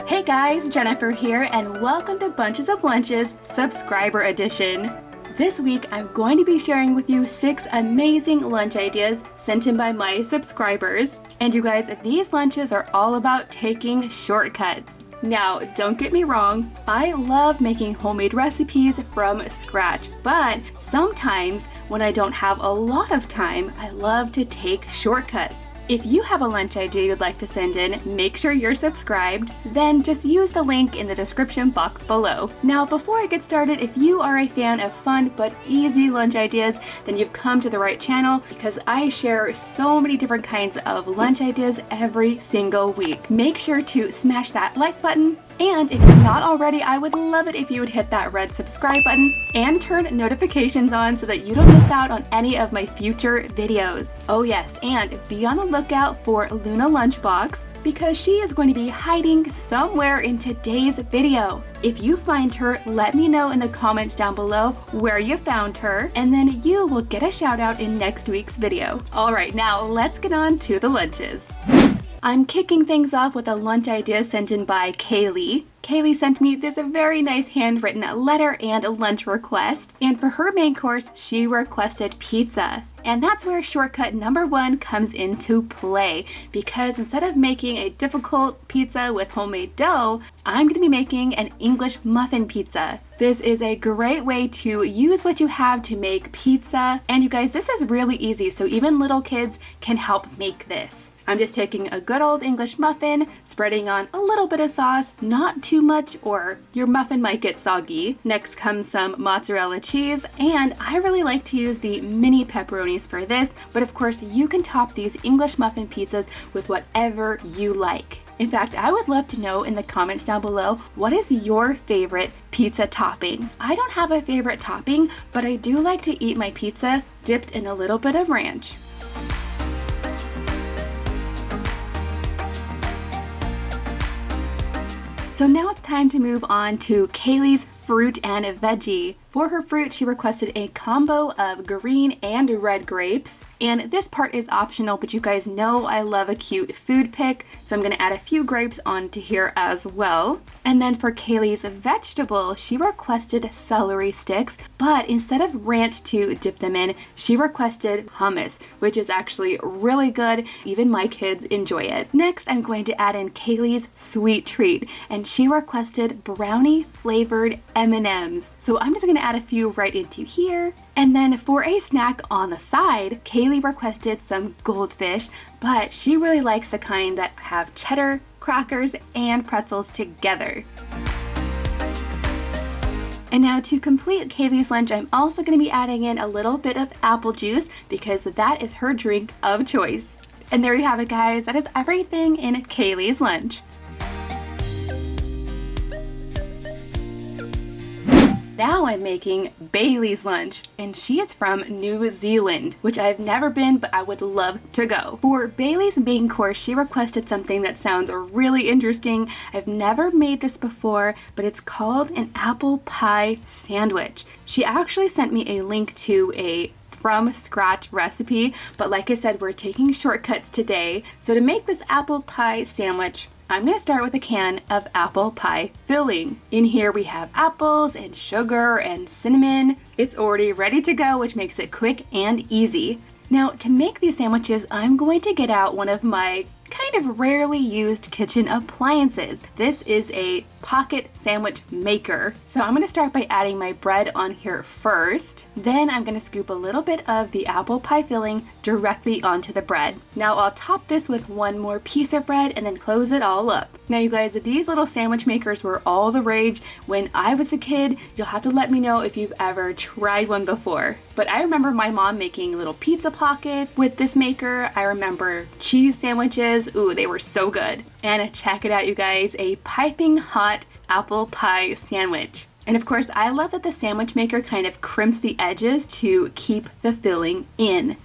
Hey guys, Jennifer here, and welcome to Bunches of Lunches Subscriber Edition. This week, I'm going to be sharing with you 6 amazing lunch ideas sent in by my subscribers. And you guys, these lunches are all about taking shortcuts. Now, don't get me wrong, I love making homemade recipes from scratch, but sometimes when I don't have a lot of time, I love to take shortcuts. If you have a lunch idea you'd like to send in, make sure you're subscribed, then just use the link in the description box below. Now, before I get started, if you are a fan of fun but easy lunch ideas, then you've come to the right channel because I share so many different kinds of lunch ideas every single week. Make sure to smash that like button. And if you're not already, I would love it if you would hit that red subscribe button and turn notifications on so that you don't miss out on any of my future videos. Oh yes, and be on the lookout for Luna Lunchbox because she is going to be hiding somewhere in today's video. If you find her, let me know in the comments down below where you found her, and then you will get a shout out in next week's video. Alright, now let's get on to the lunches. I'm kicking things off with a lunch idea sent in by Kaylee. Kaylee sent me this very nice handwritten letter and lunch request, and for her main course, she requested pizza. And that's where shortcut number 1 comes into play, because instead of making a difficult pizza with homemade dough, I'm going to be making an English muffin pizza. This is a great way to use what you have to make pizza, and you guys, this is really easy, so even little kids can help make this. I'm just taking a good old English muffin, spreading on a little bit of sauce, not too much or your muffin might get soggy. Next comes some mozzarella cheese, and I really like to use the mini pepperonis for this, but of course you can top these English muffin pizzas with whatever you like. In fact, I would love to know in the comments down below, what is your favorite pizza topping? I don't have a favorite topping, but I do like to eat my pizza dipped in a little bit of ranch. So now it's time to move on to Kaylee's fruit and veggie. For her fruit, she requested a combo of green and red grapes. And this part is optional, but you guys know I love a cute food pic, so I'm going to add a few grapes onto here as well. And then for Kaylee's vegetable, she requested celery sticks, but instead of ranch to dip them in, she requested hummus, which is actually really good. Even my kids enjoy it. Next, I'm going to add in Kaylee's sweet treat, and she requested brownie flavored M&Ms. So I'm just going to add a few right into here. And then for a snack on the side, Kaylee requested some goldfish, but she really likes the kind that have cheddar, crackers, and pretzels together. And now to complete Kaylee's lunch, I'm also going to be adding in a little bit of apple juice because that is her drink of choice. And there you have it, guys. That is everything in Kaylee's lunch. Now I'm making Bailey's lunch, and she is from New Zealand, which I've never been, but I would love to go. For Bailey's main course, she requested something that sounds really interesting. I've never made this before, but it's called an apple pie sandwich. She actually sent me a link to a from scratch recipe, but like I said, we're taking shortcuts today. So to make this apple pie sandwich, I'm going to start with a can of apple pie filling. In here we have apples and sugar and cinnamon. It's already ready to go, which makes it quick and easy. Now to make these sandwiches, I'm going to get out one of my kind of rarely used kitchen appliances. This is a pocket sandwich maker. So I'm going to start by adding my bread on here first. Then I'm going to scoop a little bit of the apple pie filling directly onto the bread. Now I'll top this with one more piece of bread and then close it all up. Now you guys, these little sandwich makers were all the rage when I was a kid. You'll have to let me know if you've ever tried one before. But I remember my mom making little pizza pockets with this maker. I remember cheese sandwiches. Ooh, they were so good. And check it out, you guys, a piping hot apple pie sandwich. And of course, I love that the sandwich maker kind of crimps the edges to keep the filling in.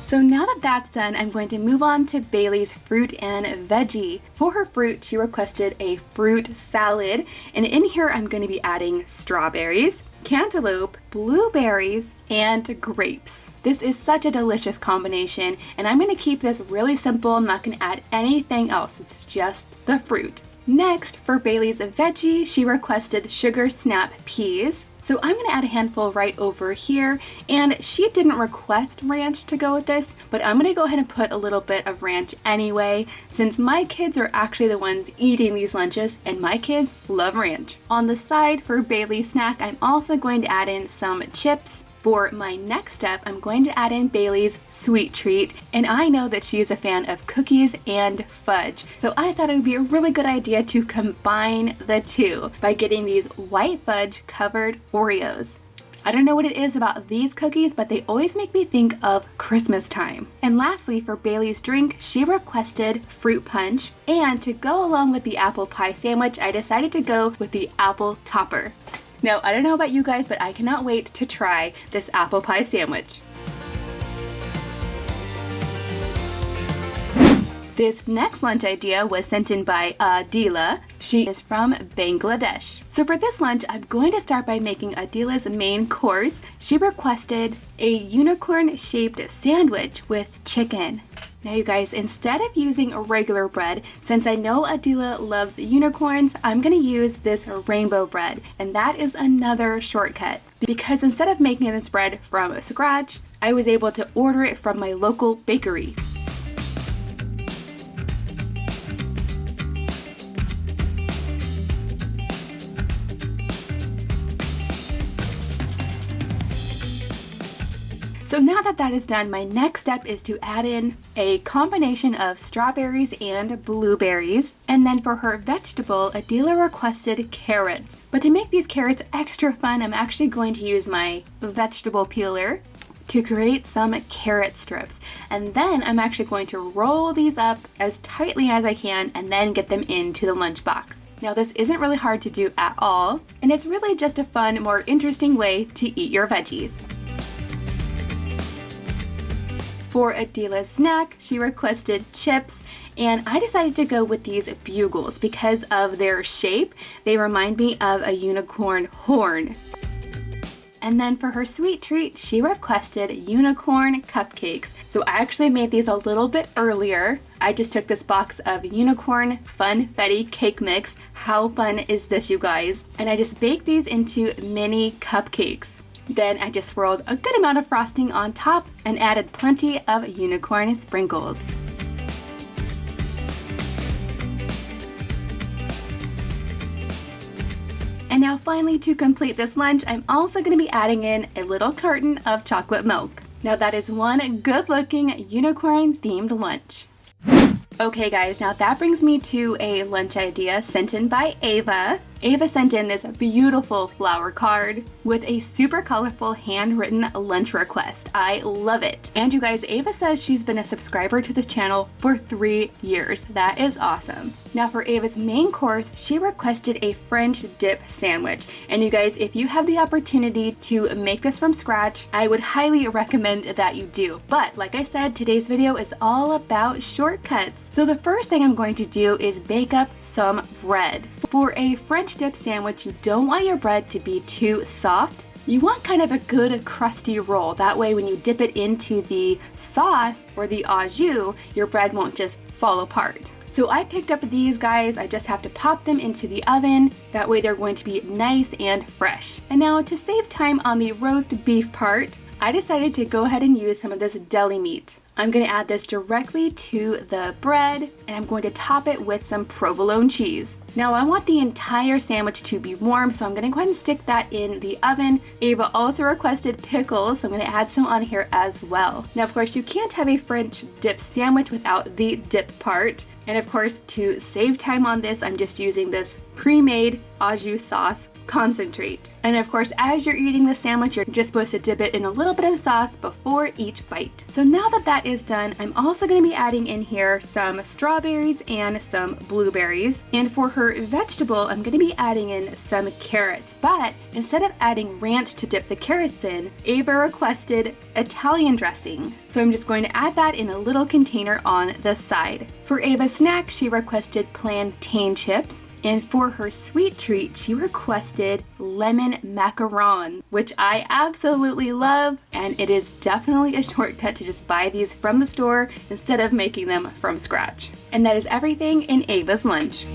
So now that that's done, I'm going to move on to Bailey's fruit and veggie. For her fruit, she requested a fruit salad, and in here I'm going to be adding strawberries, cantaloupe, blueberries, and grapes. This is such a delicious combination, and I'm going to keep this really simple. I'm not going to add anything else. It's just the fruit. Next, for Bailey's Veggie, she requested sugar snap peas. So I'm going to add a handful right over here, and she didn't request ranch to go with this, but I'm going to go ahead and put a little bit of ranch anyway, since my kids are actually the ones eating these lunches, and my kids love ranch. On the side for Bailey's snack, I'm also going to add in some chips. For my next step, I'm going to add in Bailey's sweet treat, and I know that she is a fan of cookies and fudge, so I thought it would be a really good idea to combine the two by getting these white fudge covered Oreos. I don't know what it is about these cookies, but they always make me think of Christmas time. And lastly, for Bailey's drink, she requested fruit punch, and to go along with the apple pie sandwich, I decided to go with the apple topper. Now, I don't know about you guys, but I cannot wait to try this apple pie sandwich. This next lunch idea was sent in by Adila. She is from Bangladesh. So for this lunch, I'm going to start by making Adila's main course. She requested a unicorn-shaped sandwich with chicken. Now you guys, instead of using a regular bread, since I know Adila loves unicorns, I'm going to use this rainbow bread, and that is another shortcut. Because instead of making this bread from scratch, I was able to order it from my local bakery. So now that that is done, my next step is to add in a combination of strawberries and blueberries. And then for her vegetable, Adila requested carrots. But to make these carrots extra fun, I'm actually going to use my vegetable peeler to create some carrot strips. And then I'm actually going to roll these up as tightly as I can and then get them into the lunchbox. Now this isn't really hard to do at all, and it's really just a fun, more interesting way to eat your veggies. For Adila's snack, she requested chips, and I decided to go with these bugles because of their shape. They remind me of a unicorn horn. And then for her sweet treat, she requested unicorn cupcakes. So I actually made these a little bit earlier. I just took this box of unicorn funfetti cake mix. How fun is this, you guys? And I just baked these into mini cupcakes. Then I just swirled a good amount of frosting on top and added plenty of unicorn sprinkles. And now finally, to complete this lunch, I'm also going to be adding in a little carton of chocolate milk. Now that is one good looking unicorn themed lunch. Okay guys, now that brings me to a lunch idea sent in by Ava. Ava sent in this beautiful flower card with a super colorful handwritten lunch request. I love it. And you guys, Ava says she's been a subscriber to this channel for 3 years. That is awesome. Now for Ava's main course, she requested a French dip sandwich. And you guys, if you have the opportunity to make this from scratch, I would highly recommend that you do. But like I said, today's video is all about shortcuts. So the first thing I'm going to do is bake up some bread. For a French dip sandwich, you don't want your bread to be too soft. You want kind of a good crusty roll. That way when you dip it into the sauce or the au jus, your bread won't just fall apart. So I picked up these guys. I just have to pop them into the oven. That way they're going to be nice and fresh. And now to save time on the roast beef part, I decided to go ahead and use some of this deli meat. I'm going to add this directly to the bread, and I'm going to top it with some provolone cheese. Now I want the entire sandwich to be warm, so I'm going to go ahead and stick that in the oven. Ava also requested pickles, so I'm going to add some on here as well. Now of course you can't have a French dip sandwich without the dip part. And of course, to save time on this, I'm just using this pre-made au jus sauce concentrate. And of course, as you're eating the sandwich, you're just supposed to dip it in a little bit of sauce before each bite. So now that that is done, I'm also going to be adding in here some strawberries and some blueberries. And for her vegetable, I'm going to be adding in some carrots. But instead of adding ranch to dip the carrots in, Ava requested Italian dressing. So I'm just going to add that in a little container on the side. For Ava's snack, she requested plantain chips. And for her sweet treat, she requested lemon macarons, which I absolutely love, and it is definitely a shortcut to just buy these from the store instead of making them from scratch. And that is everything in Ava's lunch.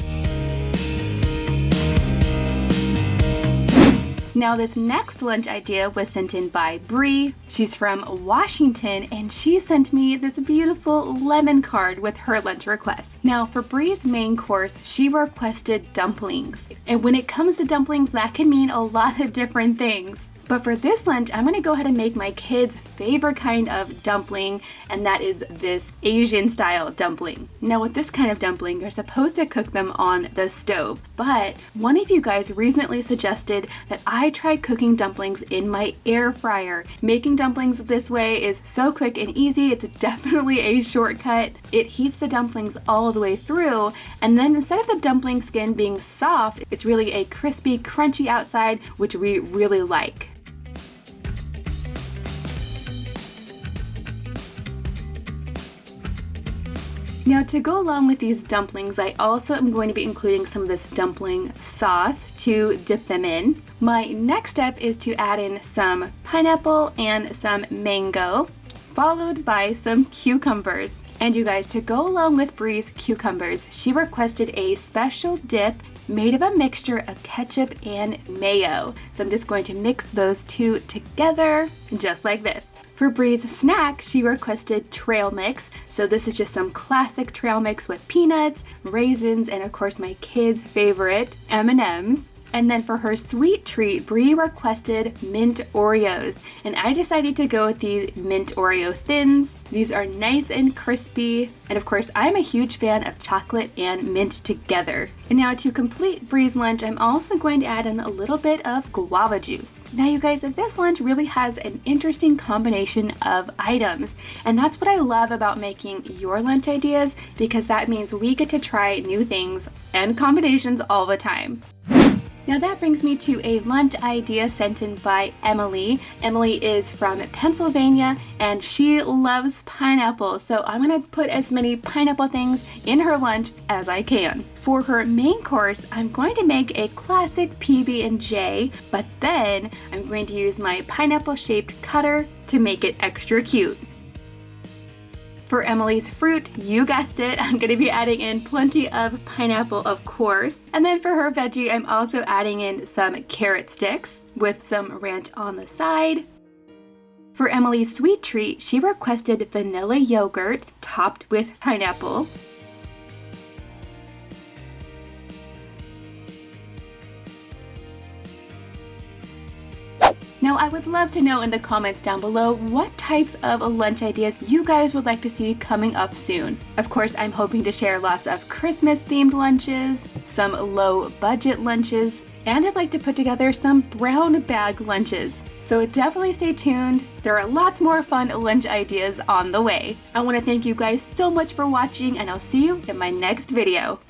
Now this next lunch idea was sent in by Bree. She's from Washington and she sent me this beautiful lemon card with her lunch request. Now for Bree's main course, she requested dumplings. And when it comes to dumplings, that can mean a lot of different things. But for this lunch, I'm going to go ahead and make my kids' favorite kind of dumpling, and that is this Asian style dumpling. Now with this kind of dumpling, you're supposed to cook them on the stove, but one of you guys recently suggested that I try cooking dumplings in my air fryer. Making dumplings this way is so quick and easy, it's definitely a shortcut. It heats the dumplings all the way through, and then instead of the dumpling skin being soft, it's really a crispy, crunchy outside, which we really like. Now to go along with these dumplings, I also am going to be including some of this dumpling sauce to dip them in. My next step is to add in some pineapple and some mango, followed by some cucumbers. And you guys, to go along with Bree's cucumbers, she requested a special dip made of a mixture of ketchup and mayo. So I'm just going to mix those two together, just like this. For Bree's snack, she requested trail mix. So this is just some classic trail mix with peanuts, raisins, and of course my kids' favorite, M&Ms. And then for her sweet treat, Bree requested mint Oreos. And I decided to go with the mint Oreo thins. These are nice and crispy. And of course, I'm a huge fan of chocolate and mint together. And now to complete Bree's lunch, I'm also going to add in a little bit of guava juice. Now you guys, this lunch really has an interesting combination of items. And that's what I love about making your lunch ideas, because that means we get to try new things and combinations all the time. Now that brings me to a lunch idea sent in by Emily. Emily is from Pennsylvania and she loves pineapple, so I'm going to put as many pineapple things in her lunch as I can. For her main course, I'm going to make a classic PB&J, but then I'm going to use my pineapple shaped cutter to make it extra cute. For Emily's fruit, you guessed it, I'm going to be adding in plenty of pineapple, of course. And then for her veggie, I'm also adding in some carrot sticks with some ranch on the side. For Emily's sweet treat, she requested vanilla yogurt topped with pineapple. Now I would love to know in the comments down below what types of lunch ideas you guys would like to see coming up soon. Of course, I'm hoping to share lots of Christmas themed lunches, some low budget lunches, and I'd like to put together some brown bag lunches. So definitely stay tuned. There are lots more fun lunch ideas on the way. I want to thank you guys so much for watching, and I'll see you in my next video.